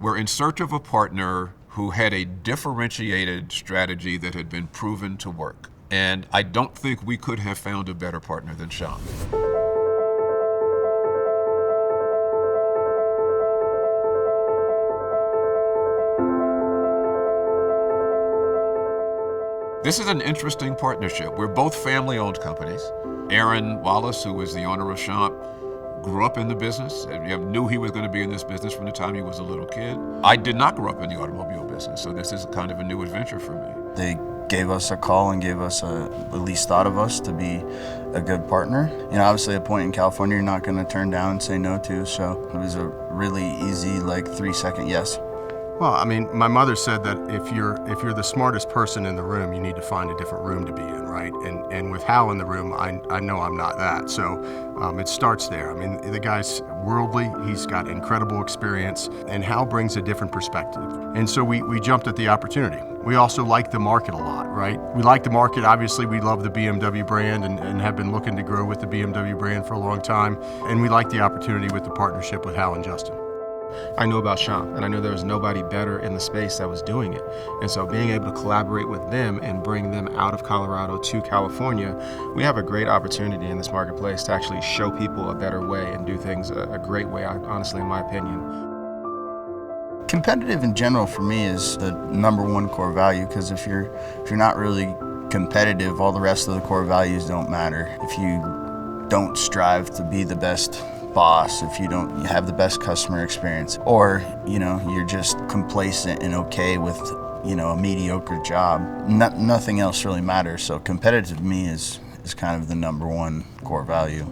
We're in search of a partner who had a differentiated strategy that had been proven to work. And I don't think we could have found a better partner than Sean. This is an interesting partnership. We're both family-owned companies. Aaron Wallace, who is the owner of Champ, grew up in the business and knew he was going to be in this business from the time he was a little kid. I did not grow up in the automobile business, so this is kind of a new adventure for me. They gave us a call and gave us at least thought of us to be a good partner. You know, obviously a point in California you're not going to turn down and say no to, so it was a really easy, 3-second yes. Well, I mean, my mother said that if you're the smartest person in the room, you need to find a different room to be in, right? And with Hal in the room, I know I'm not that. So it starts there. I mean, the guy's worldly. He's got incredible experience, and Hal brings a different perspective. And so we jumped at the opportunity. We also like the market a lot, right? We like the market. Obviously, we love the BMW brand and have been looking to grow with the BMW brand for a long time. And we like the opportunity with the partnership with Hal and Justin. I knew about Champ, and I knew there was nobody better in the space that was doing it. And so being able to collaborate with them and bring them out of Colorado to California, we have a great opportunity in this marketplace to actually show people a better way and do things a great way, honestly, in my opinion. Competitive in general for me is the number one core value, because if you're not really competitive, all the rest of the core values don't matter. If you don't strive to be the best boss, if you don't have the best customer experience, or you're just complacent and okay with a mediocre job, nothing else really matters. So competitive to me is kind of the number one core value.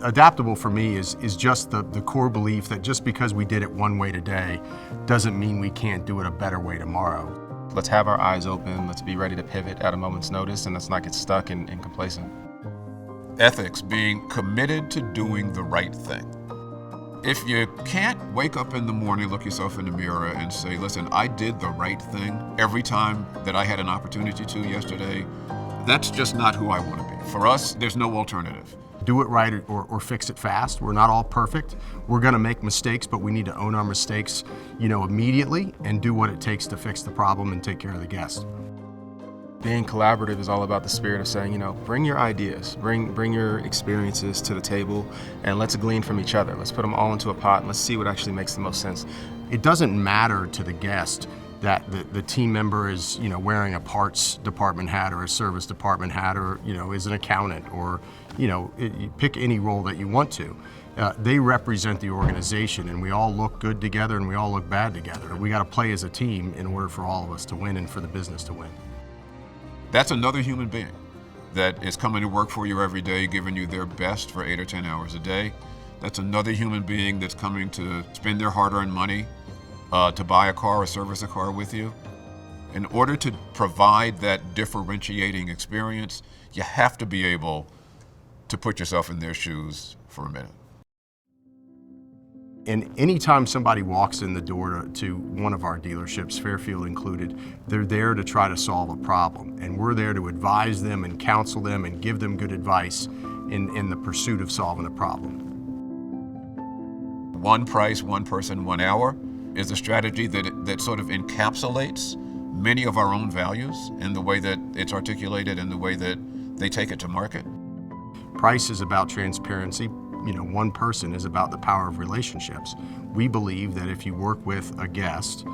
Adaptable for me is just the core belief that just because we did it one way today doesn't mean we can't do it a better way tomorrow. Let's have our eyes open, let's be ready to pivot at a moment's notice, and let's not get stuck and complacent. Ethics, being committed to doing the right thing. If you can't wake up in the morning, look yourself in the mirror and say, listen, I did the right thing every time that I had an opportunity to yesterday, that's just not who I want to be. For us, there's no alternative. Do it right or fix it fast. We're not all perfect. We're going to make mistakes, but we need to own our mistakes, immediately and do what it takes to fix the problem and take care of the guest. Being collaborative is all about the spirit of saying, bring your ideas, bring your experiences to the table, and let's glean from each other. Let's put them all into a pot and let's see what actually makes the most sense. It doesn't matter to the guest that the team member is, wearing a parts department hat or a service department hat, or, is an accountant, or, you pick any role that you want to. They represent the organization, and we all look good together and we all look bad together. We got to play as a team in order for all of us to win and for the business to win. That's another human being that is coming to work for you every day, giving you their best for 8 or 10 hours a day. That's another human being that's coming to spend their hard-earned money to buy a car or service a car with you. In order to provide that differentiating experience, you have to be able to put yourself in their shoes for a minute. And anytime somebody walks in the door to one of our dealerships, Fairfield included, they're there to try to solve a problem. And we're there to advise them and counsel them and give them good advice in the pursuit of solving a problem. One price, one person, 1 hour is a strategy that sort of encapsulates many of our own values in the way that it's articulated and the way that they take it to market. Price is about transparency. One person is about the power of relationships. We believe that if you work with a guest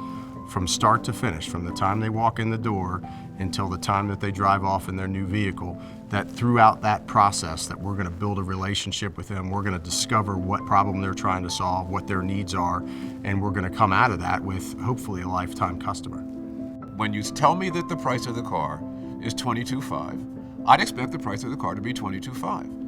from start to finish, from the time they walk in the door until the time that they drive off in their new vehicle, that throughout that process that we're going to build a relationship with them, we're going to discover what problem they're trying to solve, what their needs are, and we're going to come out of that with hopefully a lifetime customer. When you tell me that the price of the car is $22,500, I'd expect the price of the car to be $22,500.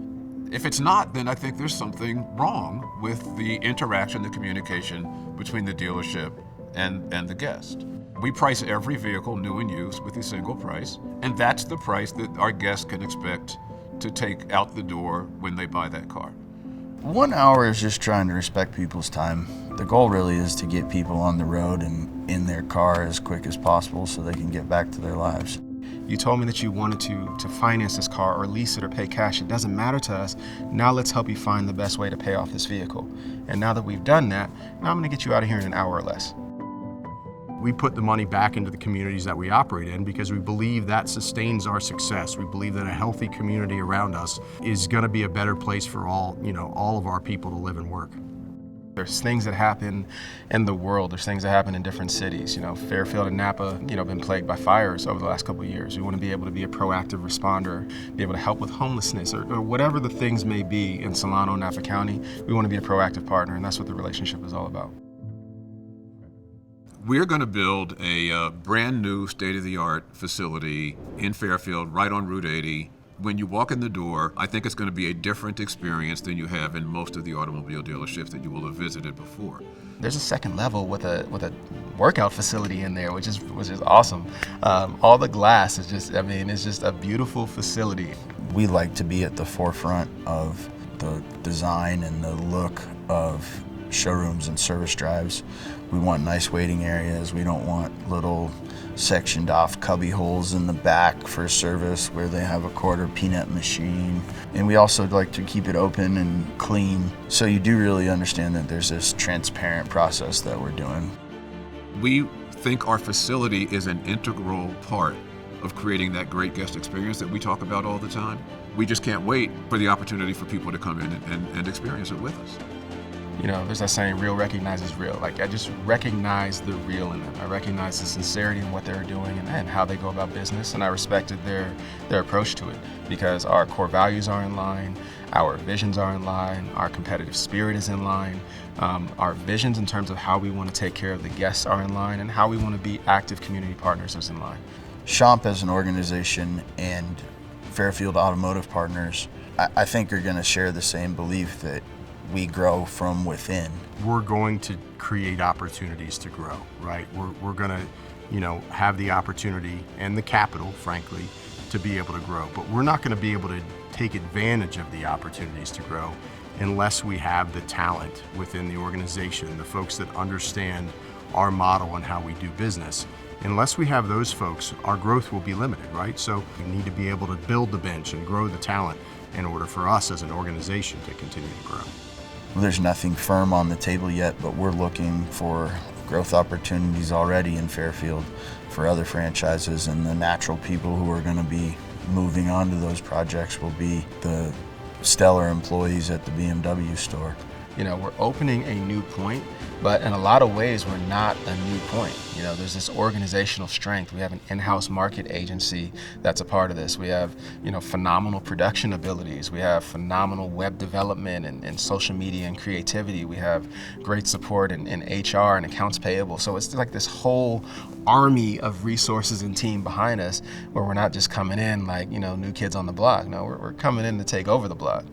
If it's not, then I think there's something wrong with the interaction, the communication between the dealership and the guest. We price every vehicle, new and used, with a single price, and that's the price that our guests can expect to take out the door when they buy that car. 1 hour is just trying to respect people's time. The goal really is to get people on the road and in their car as quick as possible so they can get back to their lives. You told me that you wanted to finance this car or lease it or pay cash. It doesn't matter to us. Now let's help you find the best way to pay off this vehicle. And now that we've done that, now I'm gonna get you out of here in an hour or less. We put the money back into the communities that we operate in because we believe that sustains our success. We believe that a healthy community around us is going to be a better place for all of our people to live and work. There's things that happen in the world. There's things that happen in different cities. Fairfield and Napa, been plagued by fires over the last couple of years. We want to be able to be a proactive responder, be able to help with homelessness or whatever the things may be in Solano and Napa County. We want to be a proactive partner, and that's what the relationship is all about. We're going to build a brand new state-of-the-art facility in Fairfield, right on Route 80. When you walk in the door, I think it's going to be a different experience than you have in most of the automobile dealerships that you will have visited before. There's a second level with a workout facility in there, which is awesome. All the glass is it's just a beautiful facility. We like to be at the forefront of the design and the look of showrooms and service drives. We want nice waiting areas. We don't want little sectioned off cubby holes in the back for service where they have a quarter peanut machine. And we also like to keep it open and clean. So you do really understand that there's this transparent process that we're doing. We think our facility is an integral part of creating that great guest experience that we talk about all the time. We just can't wait for the opportunity for people to come in and experience it with us. There's that saying, real recognizes real. I just recognize the real in them. I recognize the sincerity in what they're doing and how they go about business, and I respected their approach to it because our core values are in line, our visions are in line, our competitive spirit is in line, our visions in terms of how we want to take care of the guests are in line, and how we want to be active community partners is in line. Schomp as an organization and Fairfield Automotive Partners, I think are going to share the same belief that we grow from within. We're going to create opportunities to grow, right? We're going to, have the opportunity and the capital, frankly, to be able to grow. But we're not going to be able to take advantage of the opportunities to grow unless we have the talent within the organization, the folks that understand our model and how we do business. Unless we have those folks, our growth will be limited, right? So we need to be able to build the bench and grow the talent in order for us as an organization to continue to grow. There's nothing firm on the table yet, but we're looking for growth opportunities already in Fairfield for other franchises, and the natural people who are going to be moving on to those projects will be the stellar employees at the BMW store. We're opening a new point, but in a lot of ways, we're not a new point. There's this organizational strength. We have an in-house market agency that's a part of this. We have, phenomenal production abilities. We have phenomenal web development and social media and creativity. We have great support in HR and accounts payable. So it's like this whole army of resources and team behind us where we're not just coming in like, new kids on the block. No, we're coming in to take over the block.